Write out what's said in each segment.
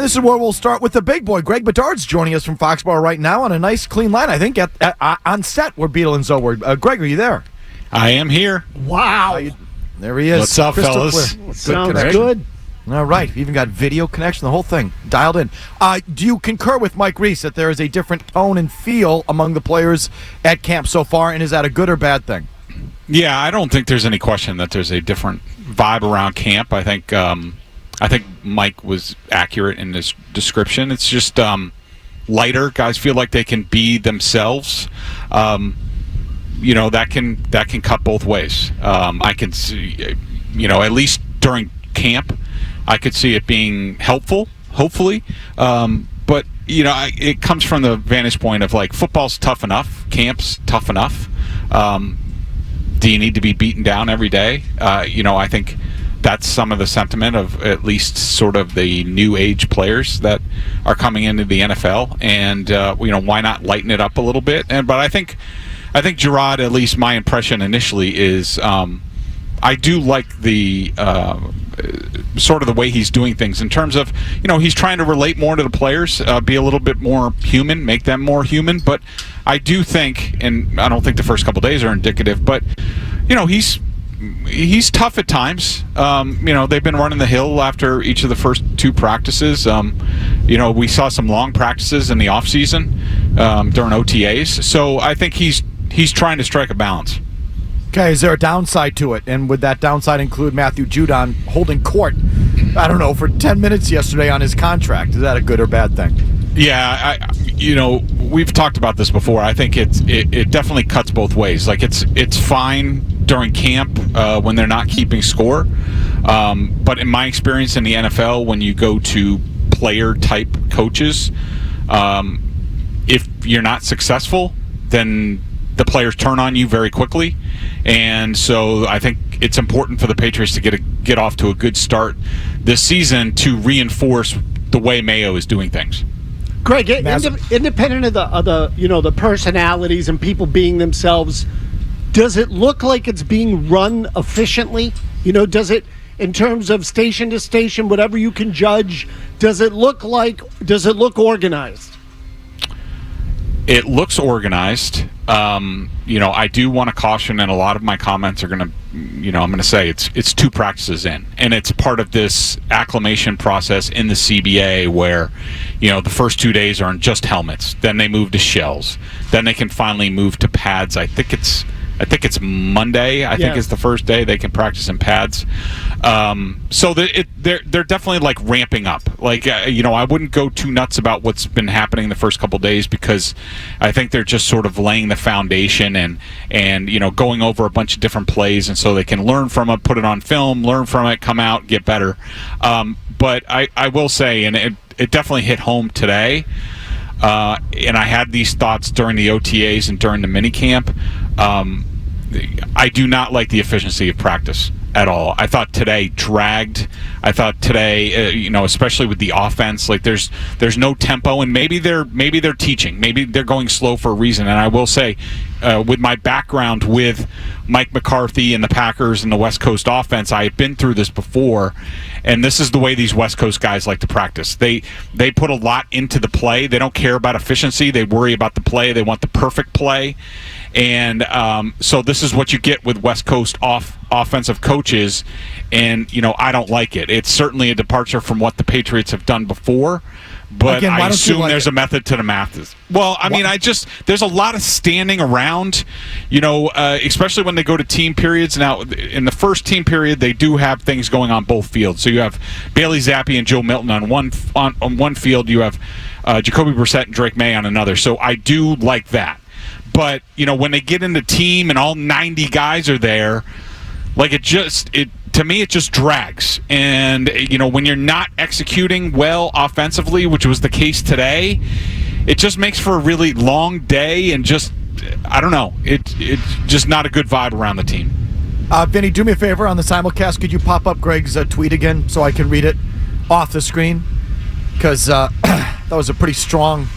this is where we'll start with the big boy. Greg Bedard's joining us from Foxborough right now on a nice, clean line, I think, on set where Beetle and Zoe were. Greg, are you there? I am here. Wow. There he is. What's up, Crystal fellas? clear. Sounds good. All right. Even got video connection, the whole thing dialed in. Do you concur with Mike Reese that there is a different tone and feel among the players at camp so far, and is that a good or bad thing? Yeah, I don't think there's any question that there's a different vibe around camp. I think Mike was accurate in his description. It's just lighter. Guys feel like they can be themselves. That can cut both ways. I can see, at least during camp, I could see it being helpful, hopefully. But it comes from the vantage point of like football's tough enough, camp's tough enough. Do you need to be beaten down every day? I think that's some of the sentiment of at least sort of the new age players that are coming into the NFL, and why not lighten it up a little bit? But I think Gerard, at least my impression initially is, I do like the sort of the way he's doing things in terms of, he's trying to relate more to the players, be a little bit more human, make them more human. But I do think, and I don't think the first couple days are indicative, but he's tough at times. They've been running the hill after each of the first two practices. We saw some long practices in the off season during OTAs. So I think he's trying to strike a balance. Okay, is there a downside to it? And would that downside include Matthew Judon holding court, for 10 minutes yesterday on his contract? Is that a good or bad thing? Yeah, we've talked about this before. I think it definitely cuts both ways. Like it's fine during camp when they're not keeping score, but in my experience in the NFL, when you go to player type coaches, if you're not successful, then the players turn on you very quickly, and so I think it's important for the Patriots to get off to a good start this season to reinforce the way Mayo is doing things. Greg, independent of the personalities and people being themselves, does it look like it's being run efficiently? Does it, in terms of station to station, whatever you can judge, does it look organized? It looks organized. I do want to caution, and a lot of my comments are going to, I'm going to say it's two practices in, and it's part of this acclimation process in the CBA where, the first 2 days are in just helmets. Then they move to shells. Then they can finally move to pads. I think it's Monday. I think is the first day they can practice in pads. So they're definitely like ramping up. Like I wouldn't go too nuts about what's been happening the first couple days, because I think they're just sort of laying the foundation and going over a bunch of different plays, and so they can learn from it, put it on film, learn from it, come out, get better. But I will say, and it definitely hit home today. And I had these thoughts during the OTAs and during the minicamp. I do not like the efficiency of practice at all. I thought today dragged. I thought today, especially with the offense, like there's no tempo, and maybe they're teaching, maybe they're going slow for a reason. And I will say, with my background with Mike McCarthy and the Packers and the West Coast offense, I have been through this before, and this is the way these West Coast guys like to practice. They put a lot into the play. They don't care about efficiency. They worry about the play. They want the perfect play. And so this is what you get with West Coast offensive coaches, and I don't like it. It's certainly a departure from what the Patriots have done before, but again, I assume there's a method to the madness. Well, I mean, there's a lot of standing around, especially when they go to team periods. Now, in the first team period, they do have things going on both fields. So you have Bailey Zappi and Joe Milton on one field. You have Jacoby Brissett and Drake May on another. So I do like that. But, when they get into team and all 90 guys are there, like to me, it just drags. And, when you're not executing well offensively, which was the case today, it just makes for a really long day, and just, I don't know, it's just not a good vibe around the team. Vinny, do me a favor on the simulcast. Could you pop up Greg's tweet again so I can read it off the screen? Because that was a pretty strong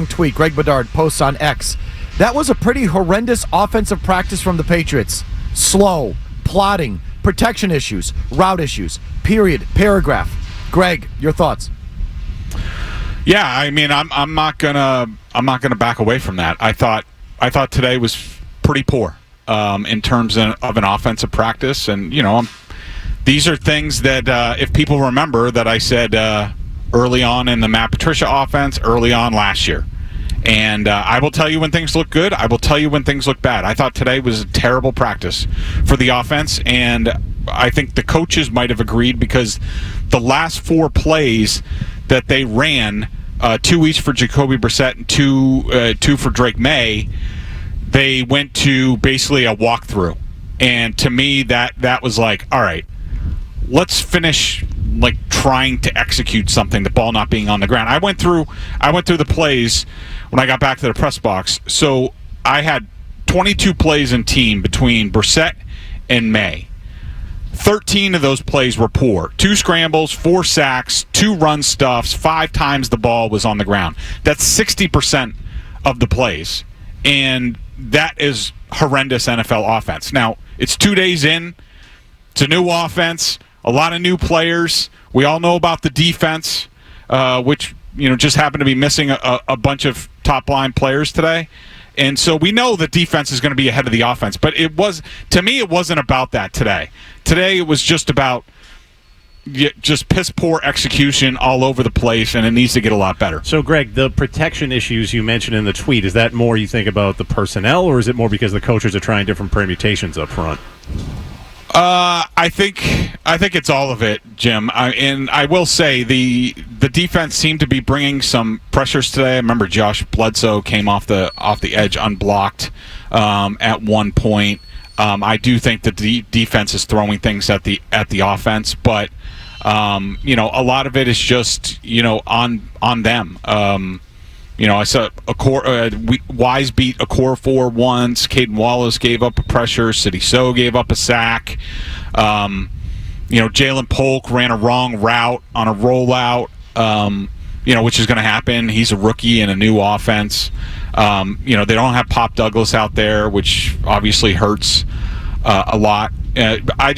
tweet. Greg Bedard posts on X. That was a pretty horrendous offensive practice from the Patriots. Slow, plotting, protection issues, route issues, period, paragraph. Greg, your thoughts? Yeah, I mean, I'm not gonna back away from that. I thought today was pretty poor in terms of an offensive practice, and these are things that if people remember that I said early on in the Matt Patricia offense, early on last year. And I will tell you when things look good. I will tell you when things look bad. I thought today was a terrible practice for the offense, and I think the coaches might have agreed because the last 4 plays that they ran, 2 each for Jacoby Brissett and two for Drake May, they went to basically a walkthrough. And to me, that was like, all right, let's finish like trying to execute something, the ball not being on the ground. I went through the plays when I got back to the press box. So I had 22 plays in team between Brissett and May. 13 of those plays were poor. 2 scrambles, 4 sacks, 2 run stuffs, 5 times the ball was on the ground. That's 60% of the plays. And that is horrendous NFL offense. Now, it's 2 days in. It's a new offense. A lot of new players. We all know about the defense, which just happened to be missing a bunch of top-line players today. And so we know the defense is going to be ahead of the offense. But to me, it wasn't about that today. Today, it was just about just piss-poor execution all over the place, and it needs to get a lot better. So, Greg, the protection issues you mentioned in the tweet, is that more you think about the personnel, or is it more because the coaches are trying different permutations up front? I think it's all of it, Jim. And I will say the defense seemed to be bringing some pressures today. I remember Josh Bledsoe came off the edge unblocked at one point. I do think the defense is throwing things at the offense, but a lot of it is just on them. I saw Wise beat Okorafor once. Caden Wallace gave up a pressure. Sidney So gave up a sack. Jalen Polk ran a wrong route on a rollout, which is going to happen. He's a rookie in a new offense. They don't have Pop Douglas out there, which obviously hurts a lot. I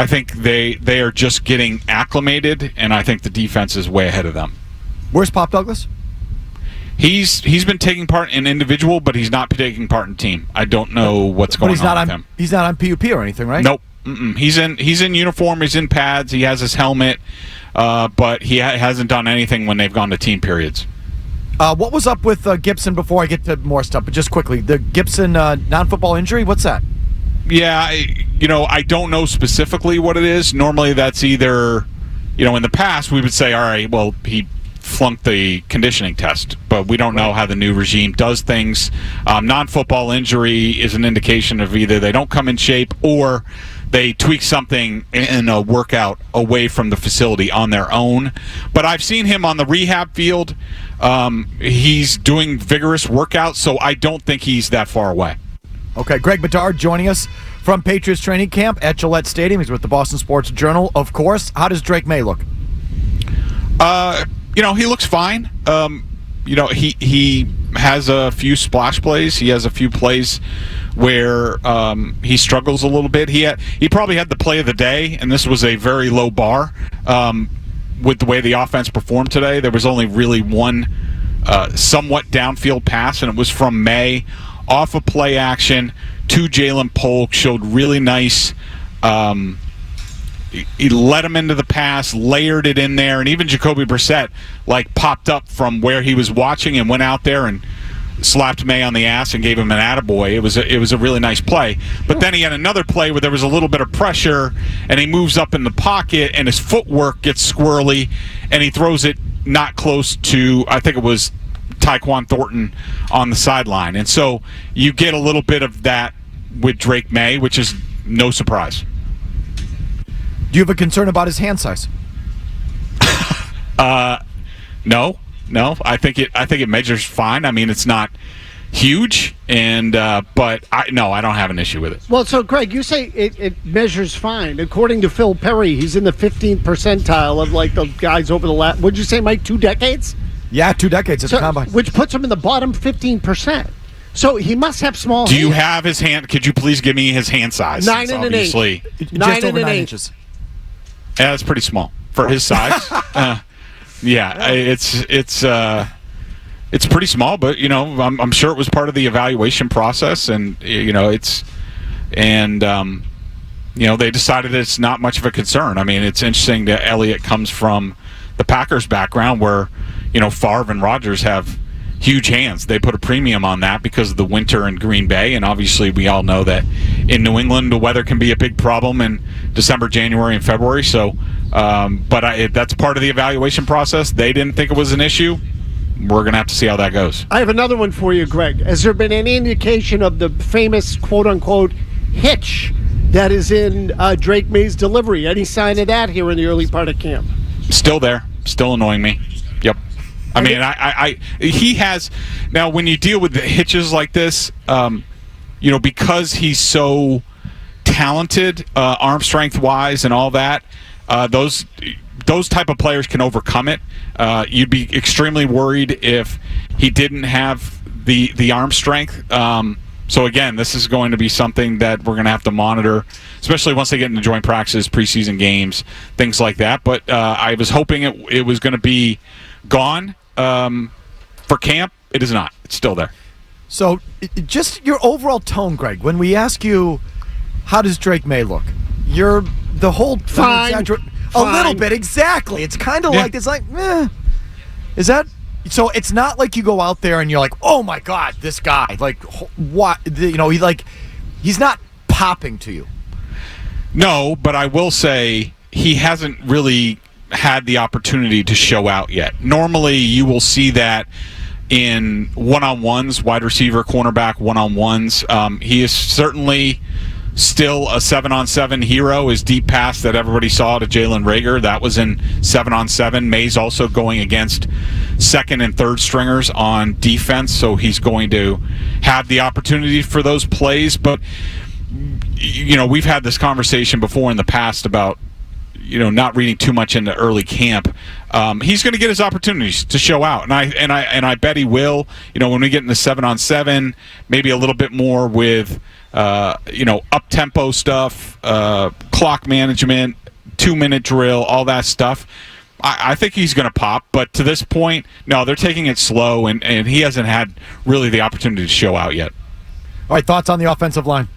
think they are just getting acclimated, and I think the defense is way ahead of them. Where's Pop Douglas? He's been taking part in individual, but he's not taking part in team. I don't know what's going on with him. He's not on PUP or anything, right? Nope. He's in uniform. He's in pads. He has his helmet, but he hasn't done anything when they've gone to team periods. What was up with Gibson before I get to more stuff? But just quickly, the Gibson non-football injury. What's that? Yeah, I don't know specifically what it is. Normally, that's either, in the past we would say, all right, well, he flunked the conditioning test, but we don't know how the new regime does things. Non-football injury is an indication of either they don't come in shape or they tweak something in a workout away from the facility on their own. But I've seen him on the rehab field. He's doing vigorous workouts, so I don't think he's that far away. Okay, Greg Bedard joining us from Patriots Training Camp at Gillette Stadium. He's with the Boston Sports Journal, of course. How does Drake May look? He looks fine. He has a few splash plays. He has a few plays where he struggles a little bit. He probably had the play of the day, and this was a very low bar with the way the offense performed today. There was only really one somewhat downfield pass, and it was from May off of play action to Jalen Polk. Showed really nice. He let him into the pass, layered it in there, and even Jacoby Brissett popped up from where he was watching and went out there and slapped May on the ass and gave him an attaboy. It was a really nice play. But then he had another play where there was a little bit of pressure, and he moves up in the pocket, and his footwork gets squirrely, and he throws it not close to, I think it was Tyquan Thornton on the sideline. And so you get a little bit of that with Drake May, which is no surprise. Do you have a concern about his hand size? No. I think it measures fine. I mean, it's not huge, but I don't have an issue with it. Well, so Greg, you say it measures fine. According to Phil Perry, he's in the 15th percentile of the guys over the last. Would you say, Mike, 2 decades? Yeah, 2 decades at the combine, which puts him in the bottom 15%. So he must have small. Do you have his hand? Could you please give me his hand size? 9 and an 8. 9 and 8 inches. Yeah, that's pretty small for his size. Yeah, it's pretty small, but I'm sure it was part of the evaluation process, and they decided it's not much of a concern. I mean, it's interesting that Elliott comes from the Packers background where Favre and Rodgers have huge hands. They put a premium on that because of the winter in Green Bay, and obviously we all know that in New England the weather can be a big problem in December, January, and February. So, that's part of the evaluation process. They didn't think it was an issue. We're going to have to see how that goes. I have another one for you, Greg. Has there been any indication of the famous quote-unquote hitch that is in Drake May's delivery? Any sign of that here in the early part of camp? Still there. Still annoying me. Yep. I mean, he has now. When you deal with the hitches like this, because he's so talented, arm strength wise, and all that, those type of players can overcome it. You'd be extremely worried if he didn't have the arm strength. So again, this is going to be something that we're going to have to monitor, especially once they get into joint practices, preseason games, things like that. But I was hoping it was going to be gone for camp. It is not. It's still there. So just your overall tone, Greg, when we ask you, how does Drake May look? You're the whole fine. A little bit, exactly. It's kind of like, it's like, is that... So it's not like you go out there and you're like, oh my God, this guy, like, what, he's not popping to you. No, but I will say he hasn't really had the opportunity to show out yet. Normally you will see that in one-on-ones, wide receiver, cornerback, one-on-ones. He is certainly still a 7-on-7 hero. His deep pass that everybody saw to Jalen Reagor, that was in 7-on-7. May's also going against second and third stringers on defense, so he's going to have the opportunity for those plays. But we've had this conversation before in the past about not reading too much into early camp. He's going to get his opportunities to show out, and I bet he will. When we get into 7-on-7, maybe a little bit more with up-tempo stuff, clock management, 2-minute drill, all that stuff. I think he's going to pop, but to this point, no, they're taking it slow, and he hasn't had really the opportunity to show out yet. All right, thoughts on the offensive line?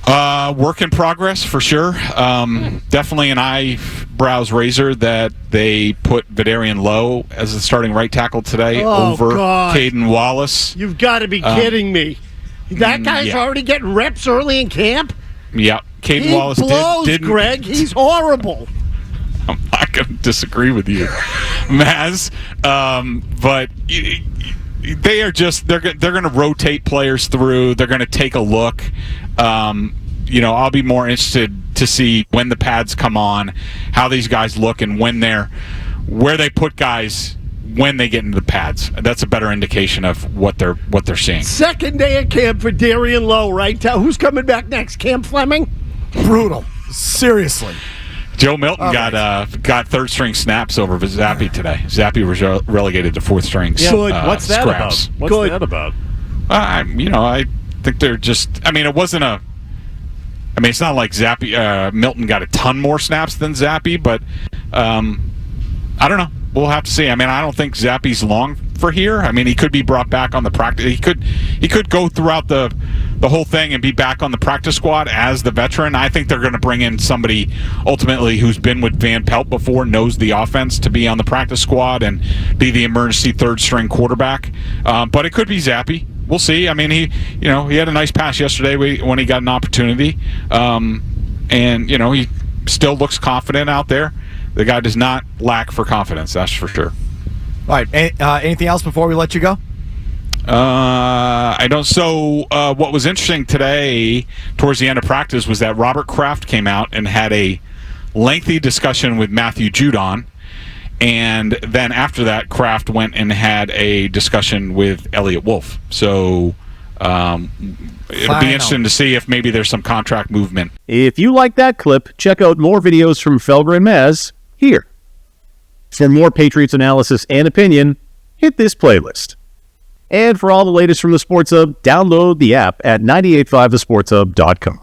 Work in progress for sure. Definitely an eyebrows raiser that they put Bedard Lowe as the starting right tackle today over Caden Wallace. You've got to be kidding me. That guy's already getting reps early in camp? Yeah. Caden Wallace didn't. Greg. He's horrible. I'm not going to disagree with you, Mazz. But they are just they're going to rotate players through. They're going to take a look. I'll be more interested to see when the pads come on, how these guys look, and where they put guys when they get into the pads. That's a better indication of what they're seeing. Second day of camp for Bedard Lowe, right? Who's coming back next? Cam Fleming? Brutal. Seriously. Joe Milton got third string snaps over Zappy today. Zappy was relegated to fourth string. What's that scraps. about? What's that about? I think they're just. It wasn't a. It's not like Zappy. Milton got a ton more snaps than Zappy, but I don't know. We'll have to see. I don't think Zappy's long for here. He could be brought back on the practice. He could go throughout the whole thing and be back on the practice squad as the veteran. I think they're going to bring in somebody ultimately who's been with Van Pelt before, knows the offense, to be on the practice squad and be the emergency third string quarterback. But it could be Zappy. We'll see. He had a nice pass yesterday when he got an opportunity, and he still looks confident out there. The guy does not lack for confidence, that's for sure. All right. Anything else before we let you go? I don't. So what was interesting today, towards the end of practice, was that Robert Kraft came out and had a lengthy discussion with Matthew Judon. And then after that, Kraft went and had a discussion with Elliott Wolf. So it'll be interesting to see if maybe there's some contract movement. If you like that clip, check out more videos from Felger and Mazz here. For more Patriots analysis and opinion, hit this playlist. And for all the latest from the Sports Hub, download the app at 985thesportshub.com.